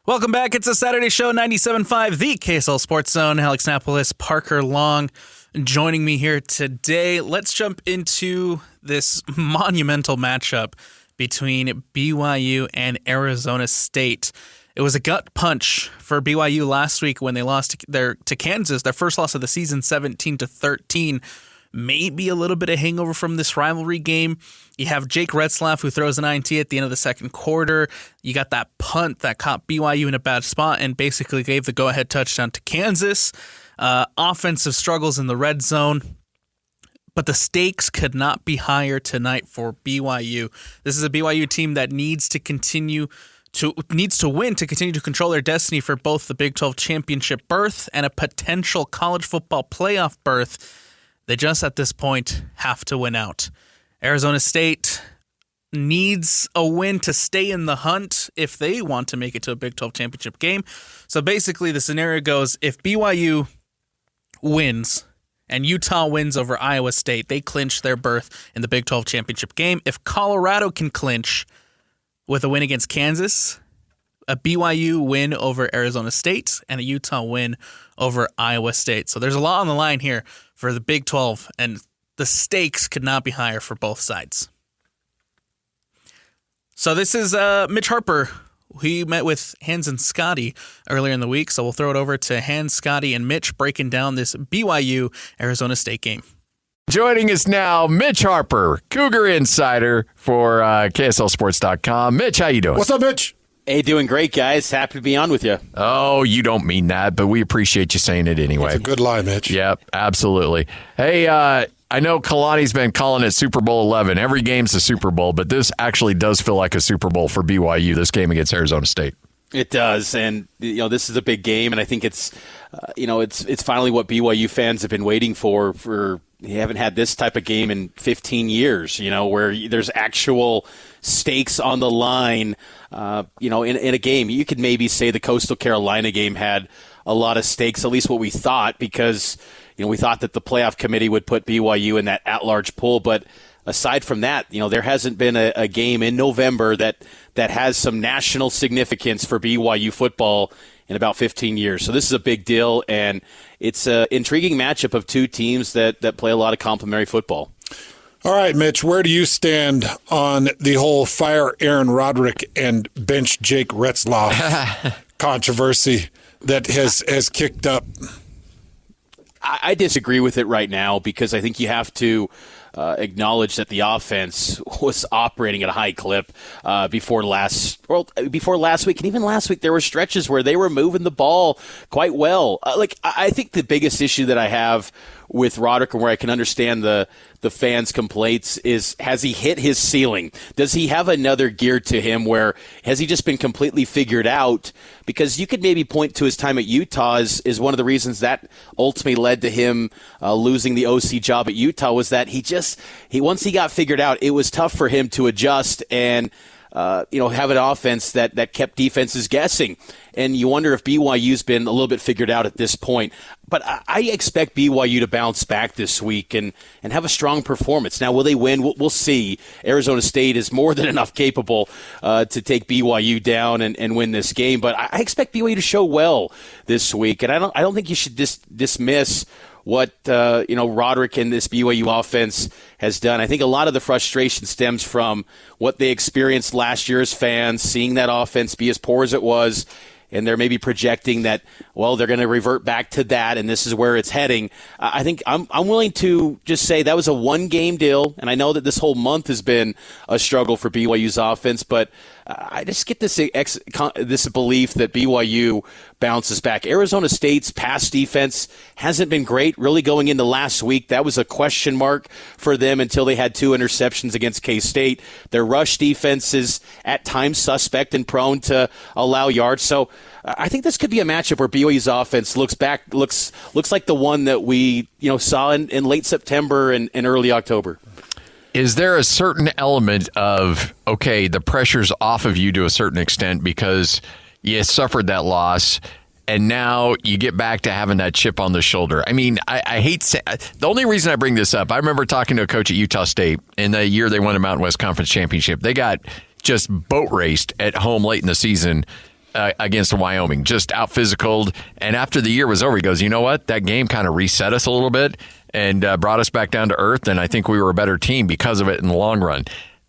Welcome back. It's a Saturday show, 97.5, the KSL Sports Zone. Alex Napoles, Parker Long joining me here today. Let's jump into this monumental matchup between BYU and Arizona State. It was a gut punch for BYU last week when they lost to Kansas, their first loss of the season, 17-13. Maybe a little bit of hangover from this rivalry game. You have Jake Retzlaff, who throws an INT at the end of the second quarter. You got that punt that caught BYU in a bad spot and basically gave the go-ahead touchdown to Kansas. Offensive struggles in the red zone. But the stakes could not be higher tonight for BYU. This is a BYU team that needs to win to continue to control their destiny for both the Big 12 championship berth and a potential college football playoff berth. They just at this point have to win out. Arizona State needs a win to stay in the hunt if they want to make it to a Big 12 championship game. So basically the scenario goes, if BYU wins and Utah wins over Iowa State, they clinch their berth in the Big 12 championship game. If Colorado can clinch with a win against Kansas, a BYU win over Arizona State, and a Utah win over Iowa State. So there's a lot on the line here for the Big 12, and the stakes could not be higher for both sides. So this is Mitch Harper. He met with Hans and Scotty earlier in the week, so we'll throw it over to Hans, Scotty, and Mitch breaking down this BYU-Arizona State game. Joining us now, Mitch Harper, Cougar Insider for KSLSports.com. Mitch, how you doing? What's up, Mitch? Hey, doing great, guys. Happy to be on with you. Oh, you don't mean that, but we appreciate you saying it anyway. It's a good lie, Mitch. Yep, absolutely. Hey, I know Kalani's been calling it Super Bowl 11. Every game's a Super Bowl, but this actually does feel like a Super Bowl for BYU, this game against Arizona State. It does, and this is a big game, and I think it's it's finally what BYU fans have been waiting for. You haven't had this type of game in 15 years, where there's actual stakes on the line, in a game. You could maybe say the Coastal Carolina game had a lot of stakes, at least what we thought, because, we thought that the playoff committee would put BYU in that at-large pool. But aside from that, there hasn't been a game in November that has some national significance for BYU football in about 15 years. So this is a big deal, and it's an intriguing matchup of two teams that play a lot of complementary football. All right, Mitch, where do you stand on the whole fire Aaron Roderick and bench Jake Retzlaff controversy that has kicked up? I disagree with it right now because I think you have to acknowledge that the offense was operating at a high clip before last week. And even last week, there were stretches where they were moving the ball quite well. I think the biggest issue that I have with Roderick and where I can understand the fans' complaints is, has he hit his ceiling? Does he have another gear to him where has he just been completely figured out? Because you could maybe point to his time at Utah is one of the reasons that ultimately led to him losing the OC job at Utah, was that once he got figured out, it was tough for him to adjust and have an offense that kept defenses guessing. And you wonder if BYU's been a little bit figured out at this point. But I expect BYU to bounce back this week and have a strong performance. Now, will they win? We'll see. Arizona State is more than enough capable to take BYU down and win this game. But I expect BYU to show well this week. And I don't think you should dismiss what Roderick and this BYU offense has done. I think a lot of the frustration stems from what they experienced last year as fans, seeing that offense be as poor as it was, and they're maybe projecting that, well, they're going to revert back to that, and this is where it's heading. I think I'm willing to just say that was a one-game deal, and I know that this whole month has been a struggle for BYU's offense, but I just get this belief that BYU bounces back. Arizona State's pass defense hasn't been great, really going into last week. That was a question mark for them until they had 2 interceptions against K-State. Their rush defense is at times suspect and prone to allow yards. So I think this could be a matchup where BYU's offense looks like the one that we saw in late September and early October. Is there a certain element of, okay, the pressure's off of you to a certain extent because you suffered that loss, and now you get back to having that chip on the shoulder? I mean, I hate the only reason I bring this up, I remember talking to a coach at Utah State in the year they won the Mountain West Conference Championship. They got just boat raced at home late in the season against Wyoming, just out physicaled. And after the year was over, he goes, you know what? That game kind of reset us a little bit and brought us back down to earth. And I think we were a better team because of it in the long run.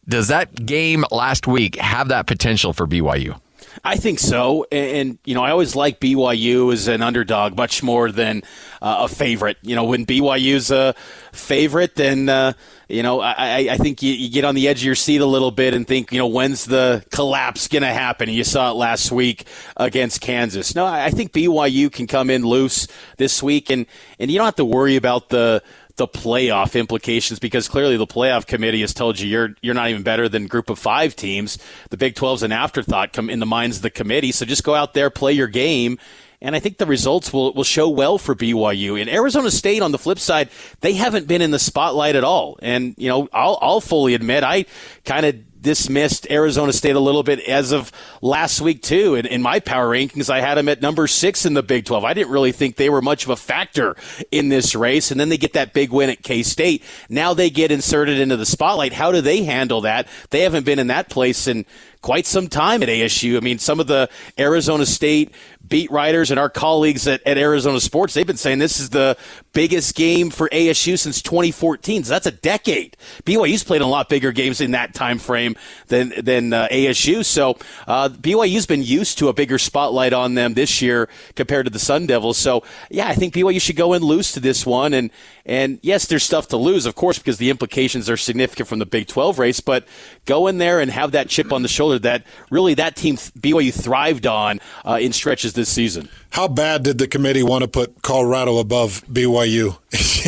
Does that game last week have that potential for BYU? I think so. And I always like BYU as an underdog much more than a favorite. When BYU's a favorite, then, I think you get on the edge of your seat a little bit and think, when's the collapse going to happen? And you saw it last week against Kansas. No, I think BYU can come in loose this week, and you don't have to worry about the playoff implications, because clearly the playoff committee has told you you're not even better than group of 5 teams. The Big 12's an afterthought in the minds of the committee. So just go out there, play your game, and I think the results will show well for BYU. And Arizona State, on the flip side, they haven't been in the spotlight at all. And I'll fully admit I kind of dismissed Arizona State a little bit as of last week, too. In my power rankings, I had them at number 6 in the Big 12. I didn't really think they were much of a factor in this race. And then they get that big win at K-State. Now they get inserted into the spotlight. How do they handle that? They haven't been in that place in quite some time at ASU. I mean, some of the Arizona State beat writers and our colleagues at Arizona Sports, they've been saying this is the biggest game for ASU since 2014. So that's a decade. BYU's played a lot bigger games in that time frame than ASU. So BYU's been used to a bigger spotlight on them this year compared to the Sun Devils. So, yeah, I think BYU should go in loose to this one. And yes, there's stuff to lose, of course, because the implications are significant from the Big 12 race, but go in there and have that chip on the shoulder that really that team BYU thrived on in stretches this season. How bad did the committee want to put Colorado above BYU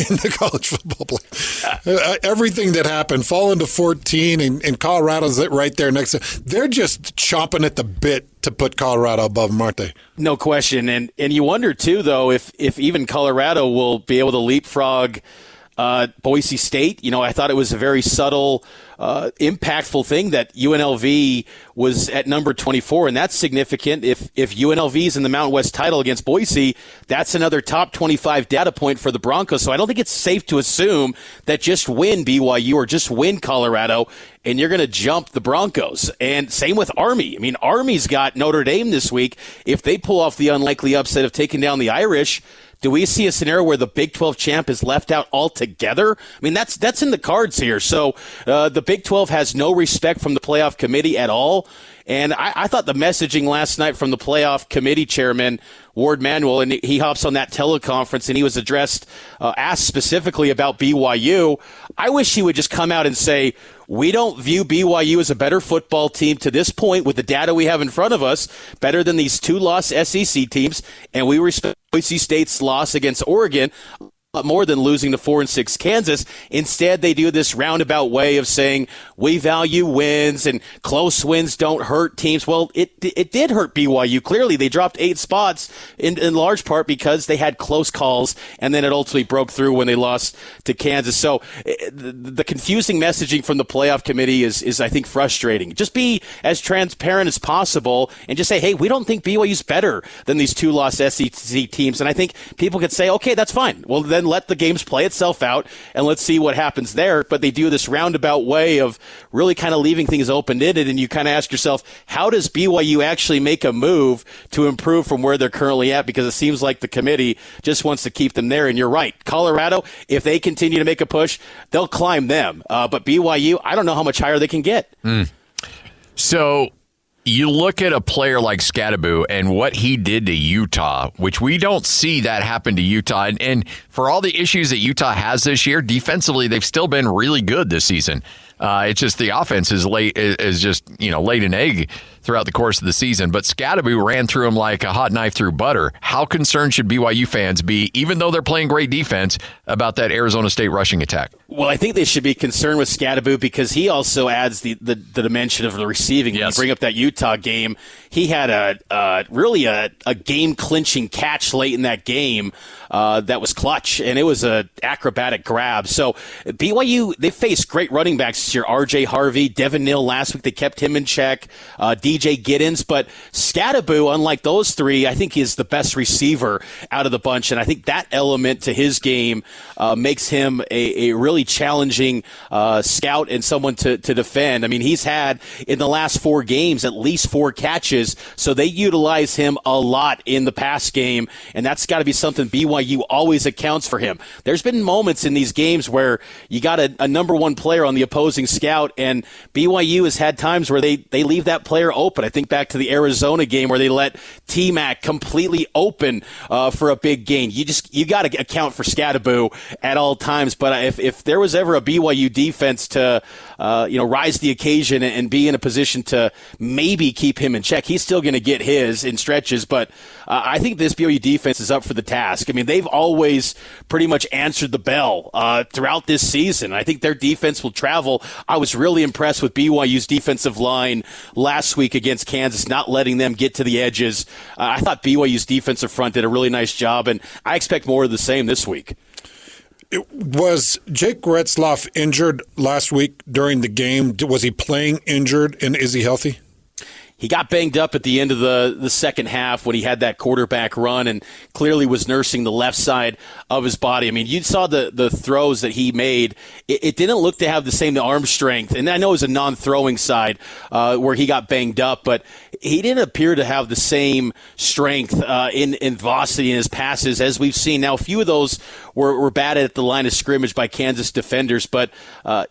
in the college football play? Everything that happened, falling to 14, and Colorado's right there next to. They're just chomping at the bit to put Colorado above them, aren't they? No question. And you wonder, too, though, if even Colorado will be able to leapfrog Boise State. I thought it was a very subtle, impactful thing that UNLV was at number 24, and that's significant. If UNLV's in the Mountain West title against Boise, that's another top 25 data point for the Broncos. So I don't think it's safe to assume that just win BYU or just win Colorado and you're going to jump the Broncos. And same with Army. I mean, Army's got Notre Dame this week. If they pull off the unlikely upset of taking down the Irish, do we see a scenario where the Big 12 champ is left out altogether? I mean, that's in the cards here. So the Big 12 has no respect from the playoff committee at all. And I thought the messaging last night from the playoff committee chairman, Ward Manuel, and he hops on that teleconference and he was asked specifically about BYU. I wish he would just come out and say, we don't view BYU as a better football team to this point with the data we have in front of us, better than these 2-loss SEC teams, and we respect Boise State's loss against Oregon more than losing to 4-6 Kansas. Instead, they do this roundabout way of saying we value wins and close wins don't hurt teams. Well, it did hurt BYU. Clearly, they dropped 8 spots in large part because they had close calls, and then it ultimately broke through when they lost to Kansas. So the confusing messaging from the playoff committee is I think, frustrating. Just be as transparent as possible and just say, hey, we don't think BYU's better than these 2-loss SEC teams. And I think people could say, okay, that's fine. Well, then let the games play itself out and let's see what happens there. But they do this roundabout way of really kind of leaving things open-ended, and you kind of ask yourself, how does BYU actually make a move to improve from where they're currently at? Because it seems like the committee just wants to keep them there. And you're right. Colorado, if they continue to make a push, they'll climb them. But BYU, I don't know how much higher they can get. So you look at a player like Scadaboo and what he did to Utah, which we don't see that happen to Utah. And for all the issues that Utah has this year, defensively, they've still been really good this season. It's just the offense is just laid an egg throughout the course of the season. But Scadaboo ran through him like a hot knife through butter. How concerned should BYU fans be, even though they're playing great defense, about that Arizona State rushing attack? Well, I think they should be concerned with Scadaboo because he also adds the dimension of the receiving. Yes. When you bring up that Utah game, he had a game-clinching catch late in that game that was clutch, and it was an acrobatic grab. So BYU, they faced great running backs this year. R.J. Harvey, Devin Neal last week, they kept him in check. DJ TJ Giddens, but Scatterbo, unlike those three, I think is the best receiver out of the bunch, and I think that element to his game makes him a really challenging scout and someone to defend. I mean, he's had in the last 4 games at least 4 catches, so they utilize him a lot in the pass game, and that's got to be something BYU always accounts for him. There's been moments in these games where you got a number 1 player on the opposing scout, and BYU has had times where they leave that player open. I think back to the Arizona game where they let T-Mac completely open for a big gain. You got to account for Scatterbo at all times. But if there was ever a BYU defense to rise the occasion and be in a position to maybe keep him in check, he's still going to get his in stretches. But I think this BYU defense is up for the task. I mean, they've always pretty much answered the bell throughout this season. I think their defense will travel. I was really impressed with BYU's defensive line last week against Kansas, not letting them get to the edges. I thought BYU's defensive front did a really nice job, and I expect more of the same this week. Was Jake Retzloff injured last week during the game? Was he playing injured, and is he healthy? He got banged up at the end of the second half when he had that quarterback run and clearly was nursing the left side of his body. I mean, you saw the throws that he made. It didn't look to have the same arm strength. And I know it was a non-throwing side where he got banged up, but he didn't appear to have the same strength in velocity in his passes as we've seen. Now, a few of those were batted at the line of scrimmage by Kansas defenders, but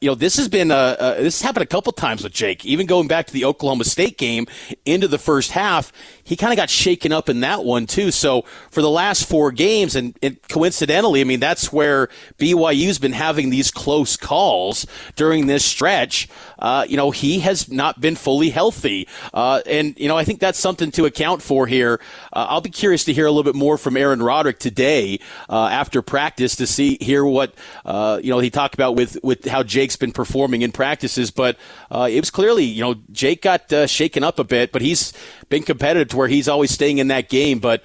this has happened a couple times with Jake. Even going back to the Oklahoma State game into the first half, he kind of got shaken up in that one too. So for the last 4 games, and coincidentally, I mean, that's where BYU's been having these close calls during this stretch. He has not been fully healthy. And I think that's something to account for here. I'll be curious to hear a little bit more from Aaron Roderick today after practice to hear what, he talked about with how Jake's been performing in practices. But it was clearly, Jake got shaken up a bit, but he's been competitive to where he's always staying in that game. But,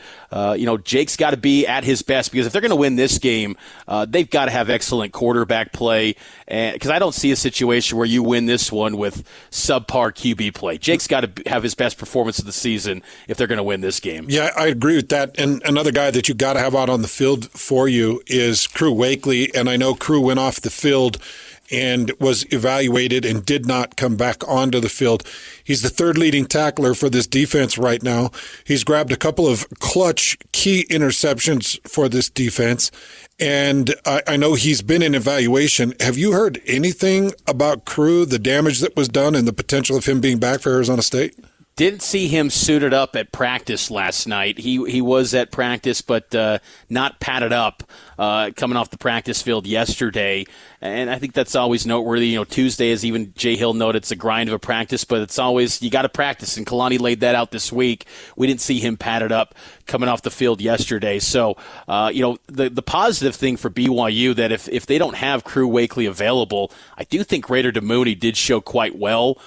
Jake's got to be at his best, because if they're going to win this game, they've got to have excellent quarterback play. Because I don't see a situation where you win this one with subpar QB play. Jake's got to have his best performance of the season if they're going to win this game. Yeah, I agree with that. And another guy that you got to have out on the field for you is Crew Wakely. And I know Crew went off the field and was evaluated and did not come back onto the field. He's the 3rd leading tackler for this defense right now. He's grabbed a couple of clutch key interceptions for this defense. And I know he's been in evaluation. Have you heard anything about Crew, the damage that was done, and the potential of him being back for Arizona State? Didn't see him suited up at practice last night. He was at practice, but not padded up coming off the practice field yesterday. And I think that's always noteworthy. Tuesday, as even Jay Hill noted, it's a grind of a practice, but it's always, you got to practice. And Kalani laid that out this week. We didn't see him padded up coming off the field yesterday. So, the positive thing for BYU that if they don't have Crew Wakely available, I do think Raider DeMooney did show quite well.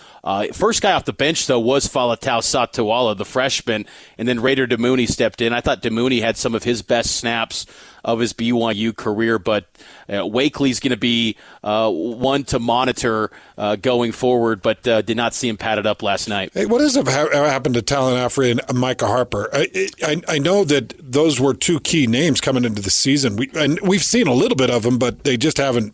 First guy off the bench, though, was Falatau Satuala, the freshman, and then Raider DeMooney stepped in. I thought DeMooney had some of his best snaps of his BYU career, but Wakely's going to be one to monitor going forward, but did not see him padded up last night. Hey, what has happened to Talon Affrey and Micah Harper? I know that those were 2 key names coming into the season. We've seen a little bit of them, but they just haven't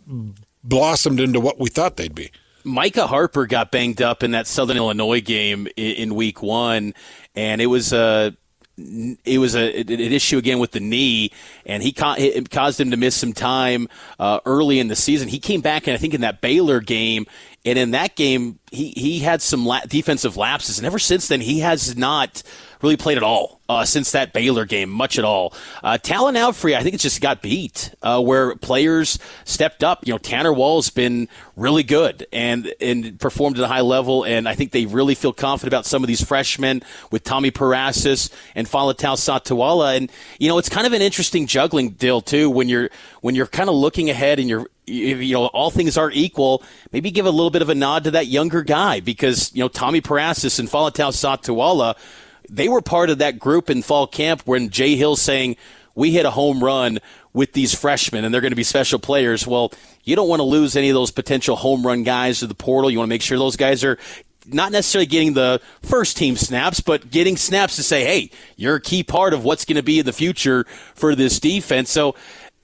blossomed into what we thought they'd be. Micah Harper got banged up in that Southern Illinois game in week 1, and it was an issue again with the knee, and it caused him to miss some time early in the season. He came back, and I think in that Baylor game, and in that game he had some defensive lapses, and ever since then he has not really played at all since that Baylor game, much at all. Talon Affrey, I think it just got beat where players stepped up. Tanner Wall's been really good and performed at a high level, and I think they really feel confident about some of these freshmen with Tommy Parasis and Falatau Satuala. And, it's kind of an interesting juggling deal, too, when you're kind of looking ahead and all things are equal, maybe give a little bit of a nod to that younger guy because, Tommy Parasis and Falatau Satuala, they were part of that group in fall camp when Jay Hill's saying, we hit a home run with these freshmen and they're going to be special players. Well, you don't want to lose any of those potential home run guys to the portal. You want to make sure those guys are not necessarily getting the first team snaps, but getting snaps to say, hey, you're a key part of what's going to be in the future for this defense. So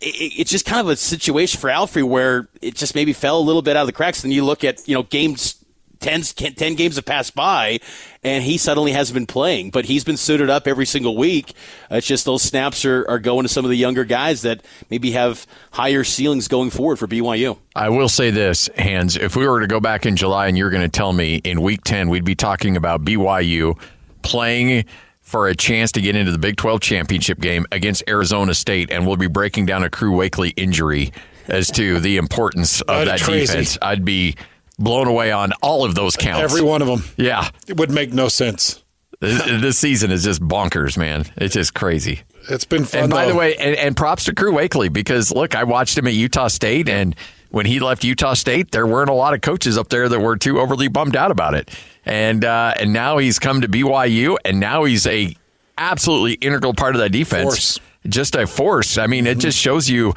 it's just kind of a situation for Alfrey where it just maybe fell a little bit out of the cracks. Then you look at, games, 10 games have passed by, and he suddenly hasn't been playing. But he's been suited up every single week. It's just those snaps are going to some of the younger guys that maybe have higher ceilings going forward for BYU. I will say this, Hans. If we were to go back in July and you're going to tell me in Week 10 we'd be talking about BYU playing for a chance to get into the Big 12 championship game against Arizona State, and we'll be breaking down a Crew Wakely injury as to the importance of that defense, I'd be blown away on all of those counts. Every one of them. Yeah. It would make no sense. This season is just bonkers, man. It's just crazy. It's been fun. And by the way, and props to Crew Wakely, because, look, I watched him at Utah State, and when he left Utah State, there weren't a lot of coaches up there that were too overly bummed out about it. And now he's come to BYU, and now he's a absolutely integral part of that defense. Force. Just a force. I mean, it just shows you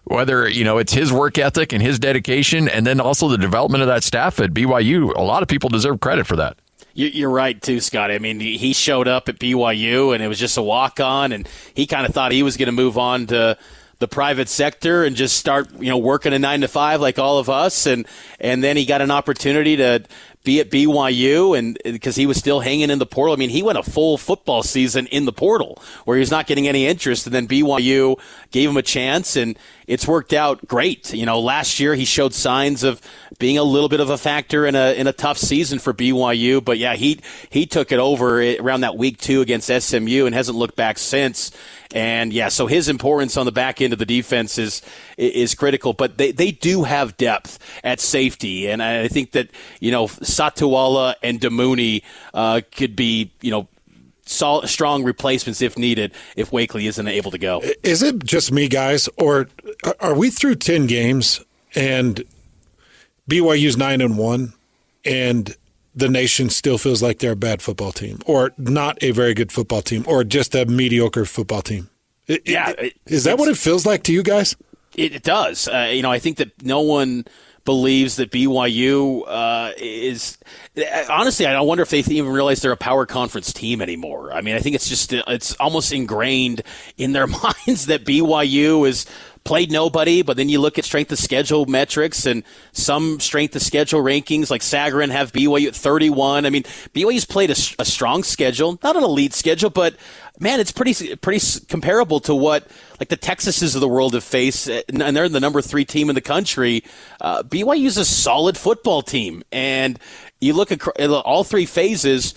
whether, it's his work ethic and his dedication, and then also the development of that staff at BYU. A lot of people deserve credit for that. You're right, too, Scott. I mean, he showed up at BYU, and it was just a walk-on, and he kind of thought he was going to move on to the private sector and just start, working a 9-to-5 like all of us. And then he got an opportunity to be at BYU, and because he was still hanging in the portal. I mean, he went a full football season in the portal where he was not getting any interest, and then BYU gave him a chance, and it's worked out great. Last year he showed signs of being a little bit of a factor in a tough season for BYU, but yeah, he took it over around that week 2 against SMU and hasn't looked back since. And yeah, so his importance on the back end of the defense is critical, but they do have depth at safety, and I think that Satuala and Damouni could be strong replacements if needed if Wakely isn't able to go. Is it just me, guys, or are we through 10 games and BYU's 9-1 and the nation still feels like they're a bad football team, or not a very good football team, or just a mediocre football team? Is that what it feels like to you guys? It does. I think that no one believes that BYU is – honestly, I wonder if they even realize they're a power conference team anymore. I mean, I think it's almost ingrained in their minds that BYU is – played nobody, but then you look at strength of schedule metrics and some strength of schedule rankings like Sagarin have BYU at 31. I mean, BYU's played a strong schedule, not an elite schedule, but man, it's pretty comparable to what like the Texases of the world have faced, and they're the number 3 team in the country. BYU's a solid football team, and you look at all 3 phases.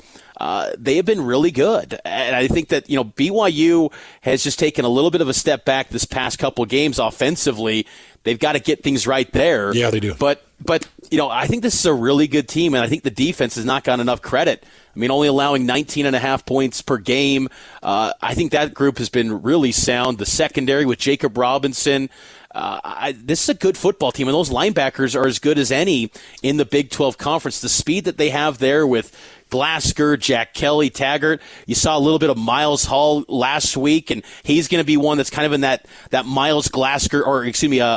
They have been really good. And I think that, BYU has just taken a little bit of a step back this past couple of games offensively. They've got to get things right there. Yeah, they do. But I think this is a really good team, and I think the defense has not gotten enough credit. I mean, only allowing 19.5 points per game. I think that group has been really sound. The secondary with Jacob Robinson. This is a good football team, and those linebackers are as good as any in the Big 12 Conference. The speed that they have there with Glasgow, Jack Kelly, Taggart. You saw a little bit of Miles Hall last week, and he's going to be one that's kind of in that Miles Glasgow,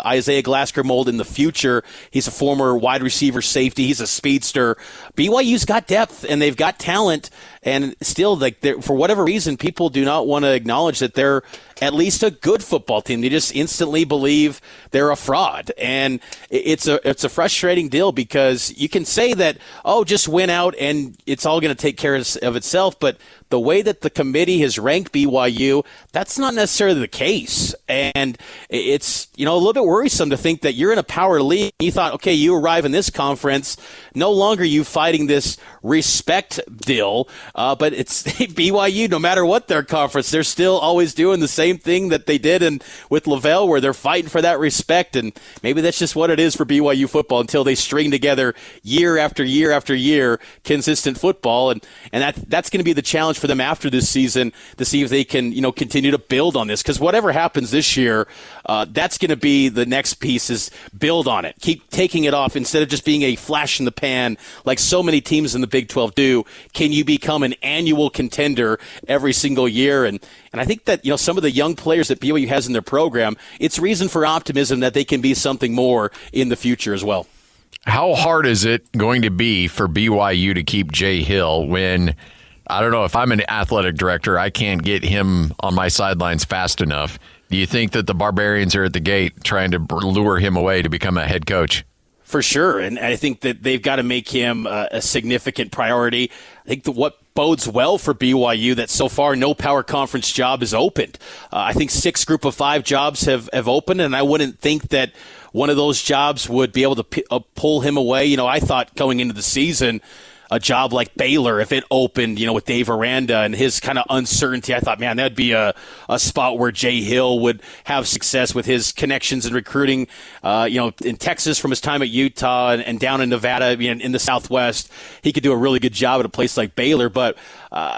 Isaiah Glasgow mold in the future. He's a former wide receiver safety. He's a speedster. BYU's got depth, and they've got talent, and still, for whatever reason, people do not want to acknowledge that they're at least a good football team. They just instantly believe they're a fraud, and it's a frustrating deal because you can say that, just win out and it's all going to take care of itself, but the way that the committee has ranked BYU, that's not necessarily the case. And it's, a little bit worrisome to think that you're in a power league. You thought, okay, you arrive in this conference, no longer you fighting this respect deal, but it's BYU, no matter what their conference, they're still always doing the same thing that they did with Lavelle, where they're fighting for that respect. And maybe that's just what it is for BYU football until they string together year after year after year consistent football. And that's going to be the challenge for them after this season to see if they can, continue to build on this. Because whatever happens this year, that's going to be the next piece, is build on it. Keep taking it off instead of just being a flash in the pan like so many teams in the Big 12 do. Can you become an annual contender every single year? And I think that, some of the young players that BYU has in their program, it's reason for optimism that they can be something more in the future as well. How hard is it going to be for BYU to keep Jay Hill when, I don't know, if I'm an athletic director, I can't get him on my sidelines fast enough? Do you think that the Barbarians are at the gate trying to lure him away to become a head coach? For sure, and I think that they've got to make him a significant priority. I think that what bodes well for BYU that so far no power conference job is opened. I think 6 group of 5 jobs have opened, and I wouldn't think that one of those jobs would be able to pull him away. You know, I thought going into the season, a job like Baylor, if it opened, you know, with Dave Aranda and his kind of uncertainty, I thought, man, that'd be a spot where Jay Hill would have success with his connections and recruiting, in Texas from his time at Utah and down in Nevada, in the Southwest. He could do a really good job at a place like Baylor. But,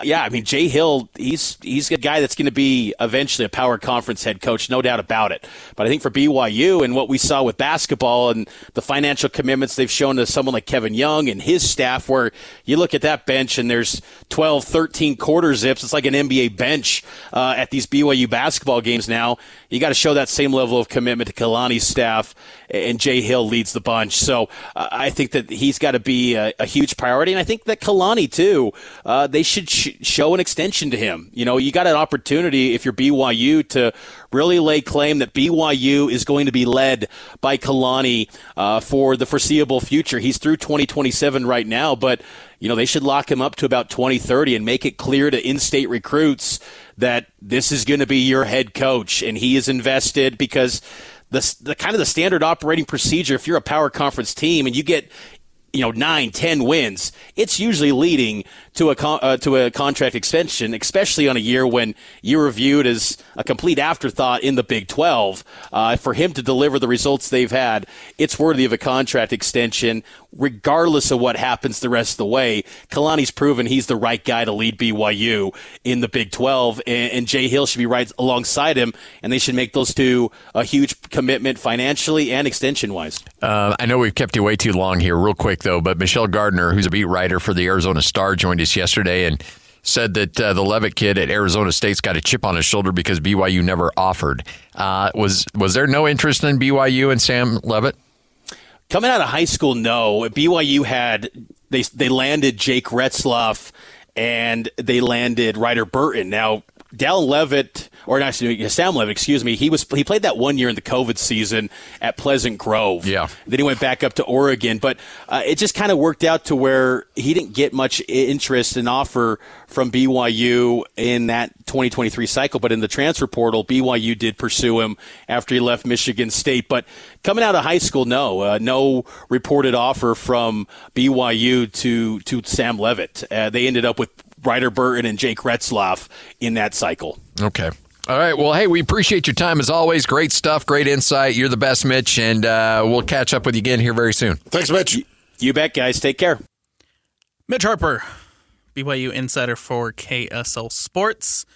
Jay Hill, he's a guy that's going to be eventually a power conference head coach, no doubt about it. But I think for BYU and what we saw with basketball and the financial commitments they've shown to someone like Kevin Young and his staff, where you look at that bench and there's 12, 13 quarter zips. It's like an NBA bench at these BYU basketball games now. You got to show that same level of commitment to Kalani's staff, and Jay Hill leads the bunch. So I think that he's got to be a huge priority. And I think that Kalani, too, they should show an extension to him. You know, you got an opportunity if you're BYU to really lay claim that BYU is going to be led by Kalani for the foreseeable future. He's through 2027 right now, but they should lock him up to about 2030 and make it clear to in-state recruits that this is going to be your head coach, and he is invested, because the kind of the standard operating procedure, if you're a power conference team and you get 9, 10 wins, it's usually leading to a contract extension, especially on a year when you were viewed as a complete afterthought in the Big 12. For him to deliver the results they've had, it's worthy of a contract extension, regardless of what happens the rest of the way. Kalani's proven he's the right guy to lead BYU in the Big 12, and Jay Hill should be right alongside him, and they should make those two a huge commitment financially and extension-wise. I know we've kept you way too long here. Real quick, though, but Michelle Gardner, who's a beat writer for the Arizona Star, joined us yesterday and said that the Levitt kid at Arizona State's got a chip on his shoulder because BYU never offered. Was there no interest in BYU and Sam Levitt? Coming out of high school, no. BYU had they landed Jake Retzloff and they landed Ryder Burton. Now, Sam Levitt, he played that 1 year in the COVID season at Pleasant Grove. Yeah. Then he went back up to Oregon, but it just kind of worked out to where he didn't get much interest and offer from BYU in that 2023 cycle. But in the transfer portal, BYU did pursue him after he left Michigan State. But coming out of high school, no reported offer from BYU to Sam Levitt. They ended up with Ryder Burton and Jake Retzloff in that cycle. Okay. All right. Well, hey, we appreciate your time as always. Great stuff. Great insight. You're the best, Mitch, and we'll catch up with you again here very soon. Thanks, Mitch. You bet, guys. Take care. Mitch Harper, BYU insider for KSL Sports.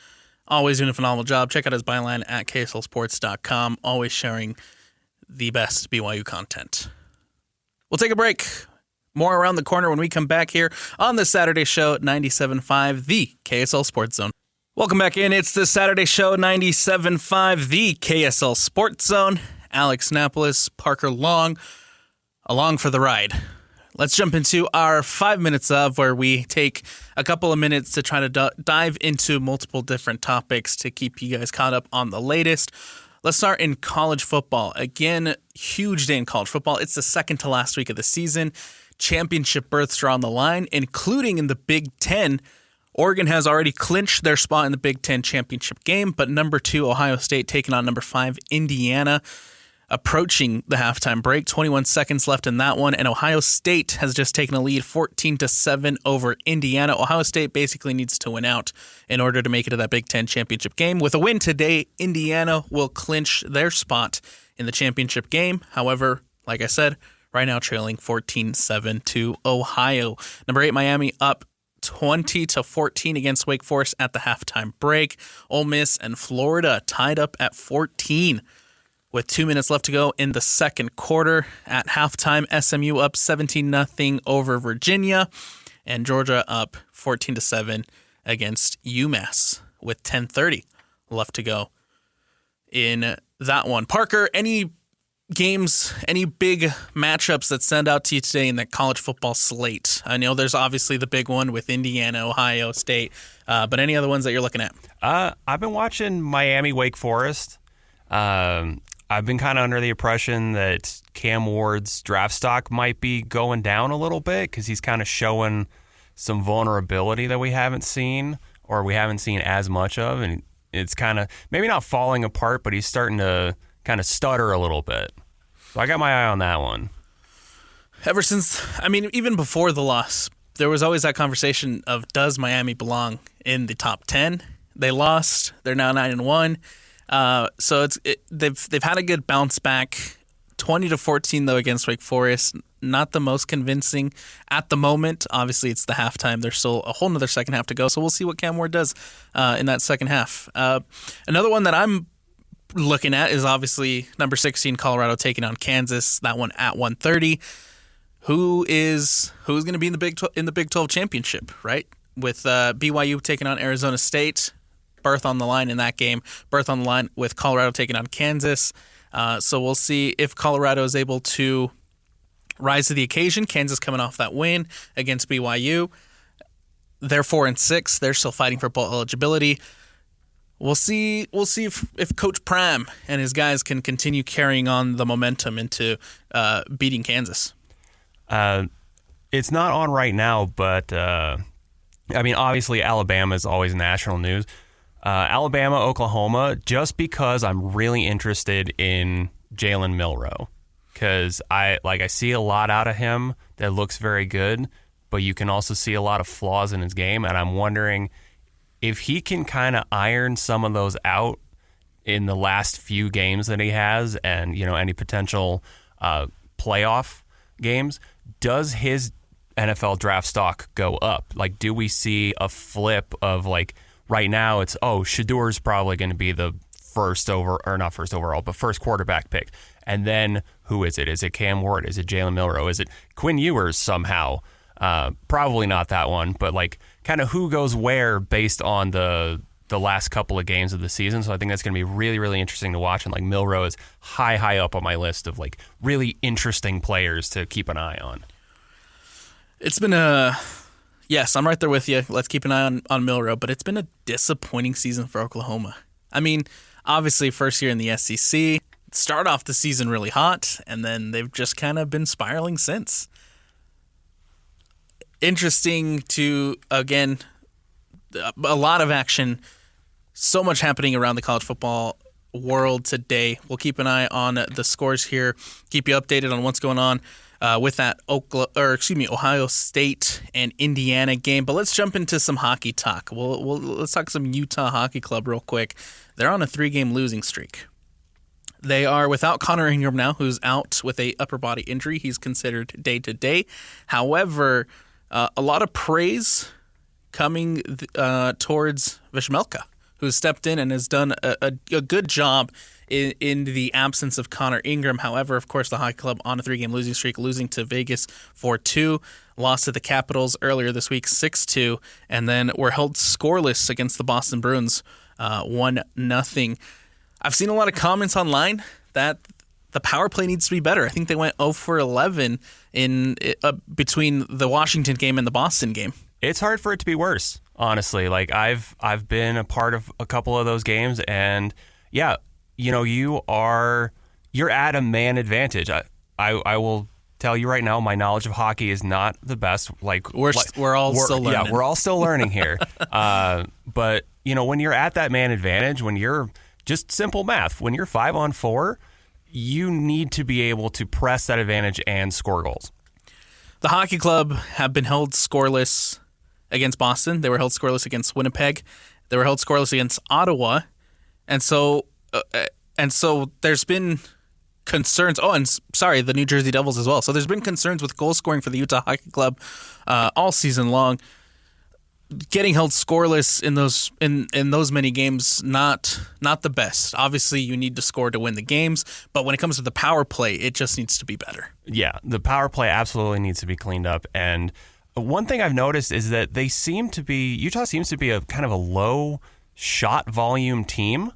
Always doing a phenomenal job. Check out his byline at kslsports.com. Always sharing the best BYU content. We'll take a break. More around the corner when we come back here on the Saturday Show 97.5, the KSL Sports Zone. Welcome back in. It's the Saturday Show 97.5, the KSL Sports Zone. Alex Napoles, Parker Long, along for the ride. Let's jump into our 5 minutes of where we take a couple of minutes to try to dive into multiple different topics to keep you guys caught up on the latest. Let's start in college football. Again, huge day in college football. It's the second to last week of the season. Championship berths are on the line, including in the Big Ten. Oregon has already clinched their spot in the Big Ten championship game, but number 2, Ohio State, taking on number 5, Indiana, approaching the halftime break. 21 seconds left in that one, and Ohio State has just taken a lead 14-7 over Indiana. Ohio State basically needs to win out in order to make it to that Big Ten championship game. With a win today, Indiana will clinch their spot in the championship game. However, like I said, right now trailing 14-7 to Ohio. Number 8, Miami up 20-14 against Wake Forest at the halftime break. Ole Miss and Florida tied up at 14 with 2 minutes left to go in the second quarter. At halftime, SMU up 17-0 over Virginia, and Georgia up 14-7 against UMass with 10:30 left to go in that one. Parker, any games, any big matchups that stand out to you today in the college football slate? I know there's obviously the big one with Indiana, Ohio State, but any other ones that you're looking at? I've been watching Miami Wake Forest. I've been kind of under the impression that Cam Ward's draft stock might be going down a little bit because he's kind of showing some vulnerability that we haven't seen, or we haven't seen as much of, and it's kind of maybe not falling apart, but he's starting to kind of stutter a little bit. So I got my eye on that one. Ever since, even before the loss, there was always that conversation of, does Miami belong in the top 10? They lost. They're now 9-1. So they've had a good bounce back. 20-14 though against Wake Forest. Not the most convincing at the moment. Obviously, it's the halftime. There's still a whole nother second half to go. So we'll see what Cam Ward does in that second half. Another one that I'm looking at is obviously number 16 Colorado taking on Kansas. That one at 1:30. Who's going to be in the Big 12 championship, right? With BYU taking on Arizona State. Berth on the line in that game. Berth on the line with Colorado taking on Kansas. So we'll see if Colorado is able to rise to the occasion. Kansas coming off that win against BYU. They're 4-6. They're still fighting for bowl eligibility. We'll see if Coach Pram and his guys can continue carrying on the momentum into beating Kansas. It's not on right now, but obviously Alabama is always national news. Alabama, Oklahoma, just because I'm really interested in Jalen Milroe, because I see a lot out of him that looks very good, but you can also see a lot of flaws in his game, and I'm wondering if he can kind of iron some of those out in the last few games that he has, and any potential playoff games. Does his NFL draft stock go up? Like, do we see a flip of right now it's, Shadur's probably going to be the first quarterback pick. And then who is it? Is it Cam Ward? Is it Jalen Milroe? Is it Quinn Ewers somehow? Probably not that one, but kind of who goes where based on the last couple of games of the season. So I think that's going to be really, really interesting to watch. And Milroe is high up on my list of really interesting players to keep an eye on. It's been yes, I'm right there with you. Let's keep an eye on Milroe, but it's been a disappointing season for Oklahoma. Obviously, first year in the SEC, start off the season really hot, and then they've just kind of been spiraling since. Interesting to, again, a lot of action, so much happening around the college football world today. We'll keep an eye on the scores here, keep you updated on what's going on with that Ohio State and Indiana game. But let's jump into some hockey talk. Let's talk some Utah Hockey Club real quick. They're on a 3-game losing streak. They are without Connor Ingram now, who's out with a upper body injury. He's considered day-to-day. However, a lot of praise coming towards Vishmelka, who stepped in and has done a good job in the absence of Connor Ingram. However, of course, the Hockey Club on a 3-game losing streak, losing to Vegas 4-2, lost to the Capitals earlier this week 6-2, and then were held scoreless against the Boston Bruins 1-0. I've seen a lot of comments online that the power play needs to be better. I think they went 0-for-11 in between the Washington game and the Boston game. It's hard for it to be worse, honestly. I've been a part of a couple of those games, and yeah, you're at a man advantage. I will tell you right now, my knowledge of hockey is not the best. We're all still learning. Yeah, we're all still learning here. But when you're at that man advantage, when you're just simple math, when you're 5-on-4, you need to be able to press that advantage and score goals. The Hockey Club have been held scoreless against Boston. They were held scoreless against Winnipeg. They were held scoreless against Ottawa. And so there's been concerns. Oh, and sorry, the New Jersey Devils as well. So there's been concerns with goal scoring for the Utah Hockey Club all season long. Getting held scoreless in those many games, not the best. Obviously, you need to score to win the games, but when it comes to the power play, it just needs to be better. Yeah, the power play absolutely needs to be cleaned up. And one thing I've noticed is that Utah seems to be a kind of a low shot volume team.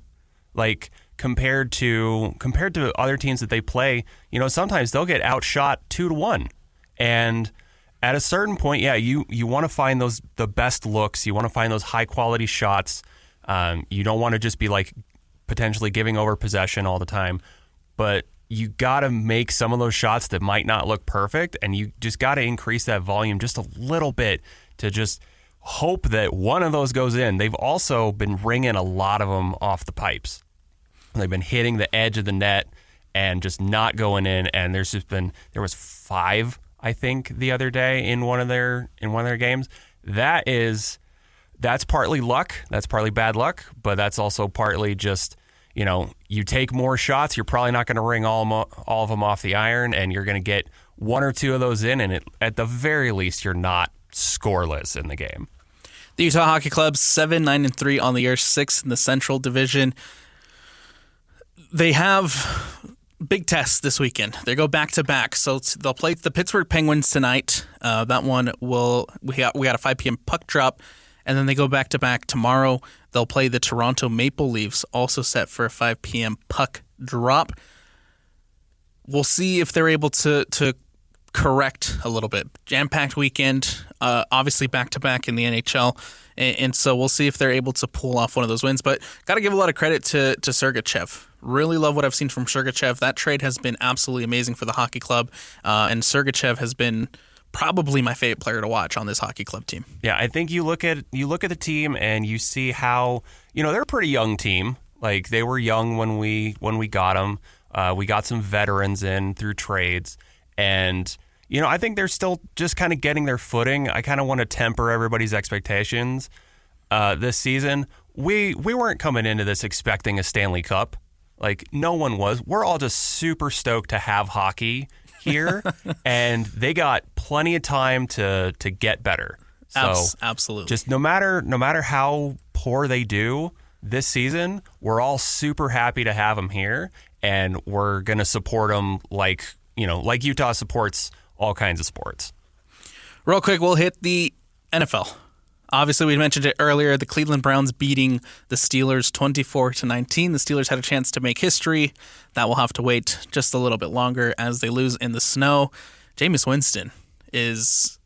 compared to other teams that they play, sometimes they'll get outshot 2-1. And at a certain point, you want to find the best looks. You want to find those high quality shots. You don't want to just be like potentially giving over possession all the time, but you got to make some of those shots that might not look perfect, and you just got to increase that volume just a little bit to just hope that one of those goes in. They've also been ringing a lot of them off the pipes. They've been hitting the edge of the net and just not going in, and there was 5, I think, the other day in one of their games. That's partly luck. That's partly bad luck, but that's also partly just, you take more shots, you're probably not going to ring all of them off the iron, and you're going to get 1 or 2 of those in, and at the very least, you're not scoreless in the game. The Utah Hockey Club 7-9-3 on the year, 6th in the Central Division. They have big tests this weekend. They go back to back, so they'll play the Pittsburgh Penguins tonight. That one we got a 5 p.m. puck drop, and then they go back to back tomorrow. They'll play the Toronto Maple Leafs, also set for a 5 p.m. puck drop. We'll see if they're able to correct a little bit. Jam-packed weekend, obviously back-to-back in the NHL, and so we'll see if they're able to pull off one of those wins. But got to give a lot of credit to Sergachev. Really love what I've seen from Sergachev. That trade has been absolutely amazing for the hockey club, and Sergachev has been probably my favorite player to watch on this hockey club team. Yeah, I think you look at the team and you see how they're a pretty young team. Like, they were young when we got them. We got some veterans in through trades, and I think they're still just kind of getting their footing. I kind of want to temper everybody's expectations this season. We weren't coming into this expecting a Stanley Cup. Like, no one was. We're all just super stoked to have hockey here, and they got plenty of time to get better. So absolutely. Just no matter how poor they do this season, we're all super happy to have them here, and we're going to support them like Utah supports all kinds of sports. Real quick, we'll hit the NFL. Obviously, we mentioned it earlier, the Cleveland Browns beating the Steelers 24-19. The Steelers had a chance to make history. That will have to wait just a little bit longer as they lose in the snow. Jameis Winston is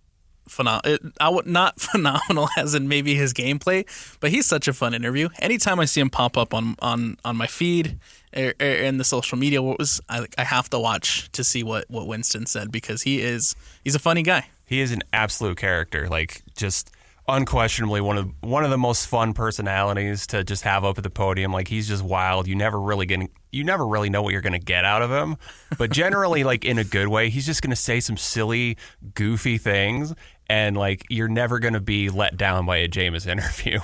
not phenomenal as in maybe his gameplay, but he's such a fun interview. Anytime I see him pop up on my feed or in the social media, I have to watch to see what Winston said, because he's a funny guy. He is an absolute character, like just unquestionably one of the most fun personalities to just have up at the podium. Like, he's just wild. You never really know what you're going to get out of him, but generally, like, in a good way. He's just going to say some silly, goofy things, and like, you're never going to be let down by a Jameis interview.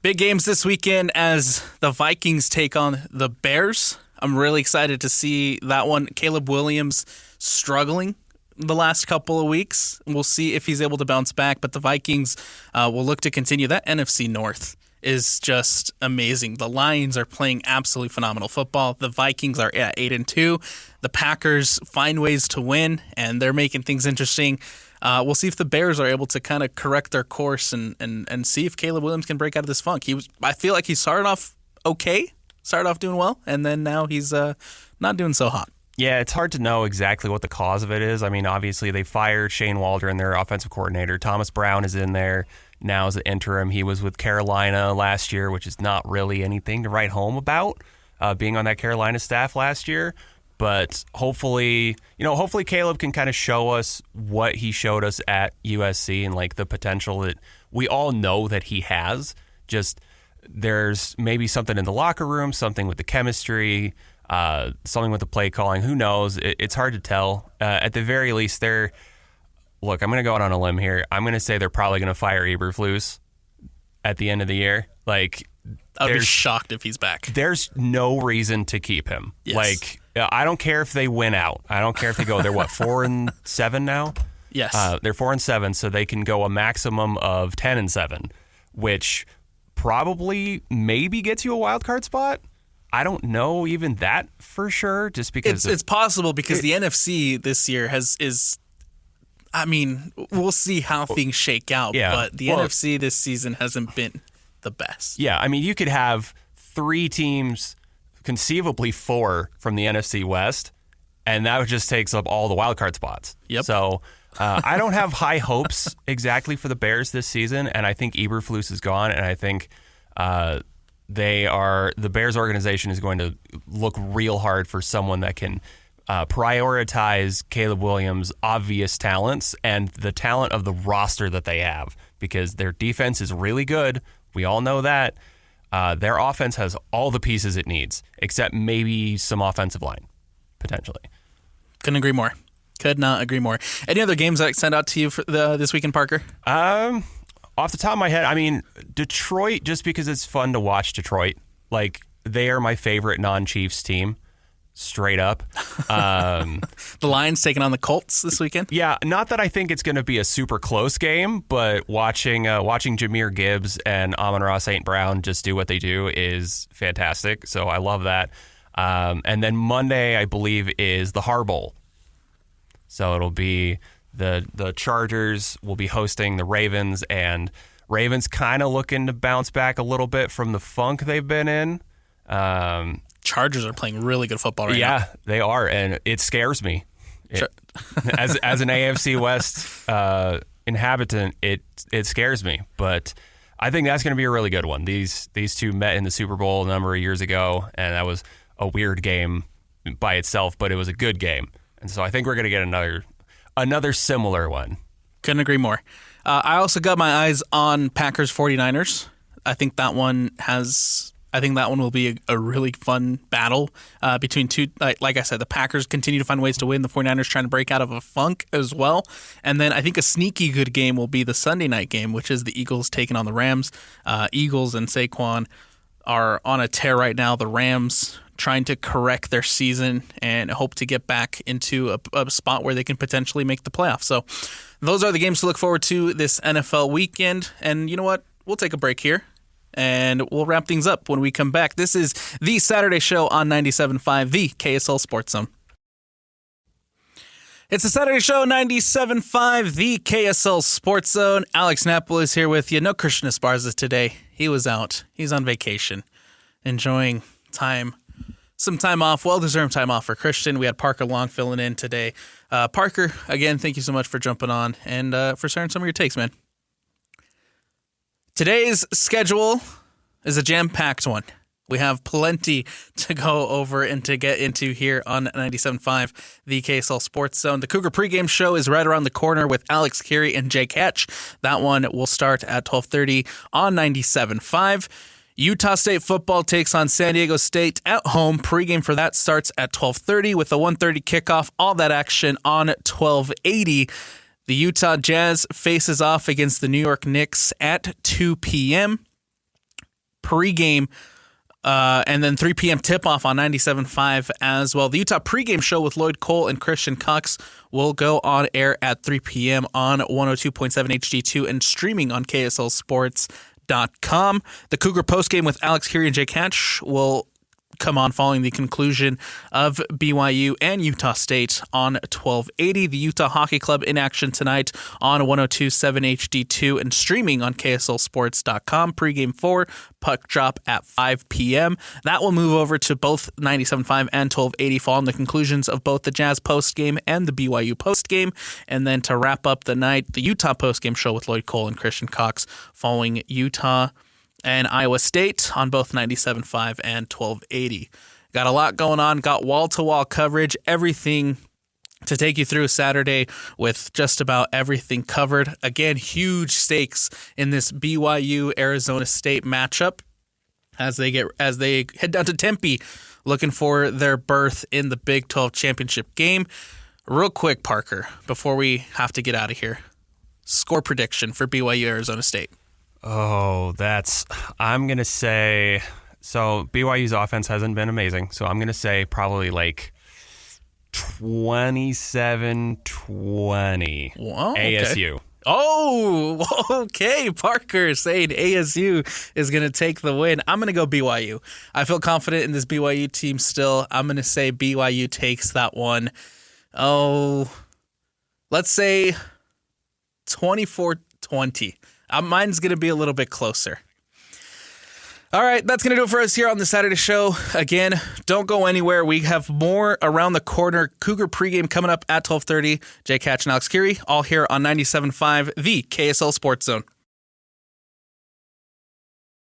Big games this weekend as the Vikings take on the Bears. I'm really excited to see that one. Caleb Williams struggling the last couple of weeks. We'll see if he's able to bounce back, but the Vikings will look to continue. That NFC North is just amazing. The Lions are playing absolutely phenomenal football. The Vikings are at 8-2. The Packers find ways to win, and they're making things interesting. We'll see if the Bears are able to kind of correct their course and see if Caleb Williams can break out of this funk. I feel like he started off doing well, and then now he's not doing so hot. Yeah, it's hard to know exactly what the cause of it is. I mean, obviously they fired Shane Waldron, their offensive coordinator. Thomas Brown is in there now as an interim. He was with Carolina last year, which is not really anything to write home about, being on that Carolina staff last year. But hopefully Caleb can kind of show us what he showed us at USC and like the potential that we all know that he has. Just there's maybe something in the locker room, something with the chemistry, something with the play calling. Who knows? It's hard to tell. At the very least, I'm going to go out on a limb here. I'm going to say they're probably going to fire Eberflus at the end of the year. Like, I'd be shocked if he's back. There's no reason to keep him. Yes. Like, I don't care if they win out. I don't care if they go. They're what, 4-7 now? Yes. They're 4-7, so they can go a maximum of 10-7, which probably maybe gets you a wild card spot. I don't know even that for sure, just because it's possible because the NFC this year we'll see how things shake out, but the NFC this season hasn't been the best. Yeah, I mean, you could have 3 teams conceivably 4 from the NFC West, and that just takes up all the wild card spots. Yep. So I don't have high hopes exactly for the Bears this season, and I think Eberflus is gone, and I think the Bears organization is going to look real hard for someone that can prioritize Caleb Williams' obvious talents and the talent of the roster that they have, because their defense is really good. We all know that. Their offense has all the pieces it needs, except maybe some offensive line, potentially. Couldn't agree more. Could not agree more. Any other games that stand out to you for this weekend, Parker? Off the top of my head, I mean, Detroit, just because it's fun to watch Detroit. Like, they are my favorite non-Chiefs team, straight up. The Lions taking on the Colts this weekend? Yeah, not that I think it's going to be a super close game, but watching Jahmyr Gibbs and Amon-Ra St. Brown just do what they do is fantastic. So I love that. And then Monday, I believe, is the Har Bowl. So it'll be the Chargers will be hosting the Ravens, and Ravens kind of looking to bounce back a little bit from the funk they've been in. Chargers are playing really good football right now. Yeah, they are, and it scares me. As an AFC West inhabitant, it scares me. But I think that's going to be a really good one. These two met in the Super Bowl a number of years ago, and that was a weird game by itself, but it was a good game. And so I think we're going to get another similar one. Couldn't agree more. I also got my eyes on Packers 49ers. I think that one will be a really fun battle between two. Like I said, the Packers continue to find ways to win. The 49ers trying to break out of a funk as well. And then I think a sneaky good game will be the Sunday night game, which is the Eagles taking on the Rams. Eagles and Saquon are on a tear right now. The Rams trying to correct their season and hope to get back into a spot where they can potentially make the playoffs. So those are the games to look forward to this NFL weekend. And you know what? We'll take a break here, and we'll wrap things up when we come back. This is the Saturday Show on 97.5, the KSL Sports Zone. It's the Saturday Show, 97.5, the KSL Sports Zone. Alex Napoles here with you. No Christian Esparza today. He was out. He's on vacation, enjoying some time off, well-deserved time off for Christian. We had Parker Long filling in today. Parker, again, thank you so much for jumping on and for sharing some of your takes, man. Today's schedule is a jam-packed one. We have plenty to go over and to get into here on 97.5, the KSL Sports Zone. The Cougar pregame show is right around the corner with Alex Curie and Jake Hatch. That one will start at 12:30 on 97.5. Utah State football takes on San Diego State at home. Pregame for that starts at 12:30 with a 1:30 kickoff. All that action on 1280. The Utah Jazz faces off against the New York Knicks at 2 p.m. Pregame, and then 3 p.m. tip-off on 97.5 as well. The Utah pregame show with Lloyd Cole and Christian Cox will go on air at 3 p.m. on 102.7 HD2 and streaming on KSLSports.com. The Cougar postgame with Alex Curie and Jake Hatch will come on following the conclusion of BYU and Utah State on 1280. The Utah Hockey Club in action tonight on 102.7 HD2 and streaming on KSLSports.com. Pregame 4, puck drop at 5 p.m. That will move over to both 97.5 and 1280 following the conclusions of both the Jazz postgame and the BYU postgame. And then to wrap up the night, the Utah postgame show with Lloyd Cole and Christian Cox following Utah and Iowa State on both 97.5 and 1280. Got a lot going on, got wall-to-wall coverage, everything to take you through Saturday with just about everything covered. Again, huge stakes in this BYU-Arizona State matchup as they head down to Tempe looking for their berth in the Big 12 championship game. Real quick, Parker, before we have to get out of here, score prediction for BYU-Arizona State. Oh, I'm going to say, so BYU's offense hasn't been amazing, so I'm going to say probably like 27-20 ASU. Oh, okay. Parker saying ASU is going to take the win. I'm going to go BYU. I feel confident in this BYU team still. I'm going to say BYU takes that one. Oh, let's say 24-20. Mine's going to be a little bit closer. All right, that's going to do it for us here on the Saturday show. Again, don't go anywhere. We have more around the corner. Cougar pregame coming up at 12:30. Jay Catch and Alex Keary, all here on 97.5, the KSL Sports Zone.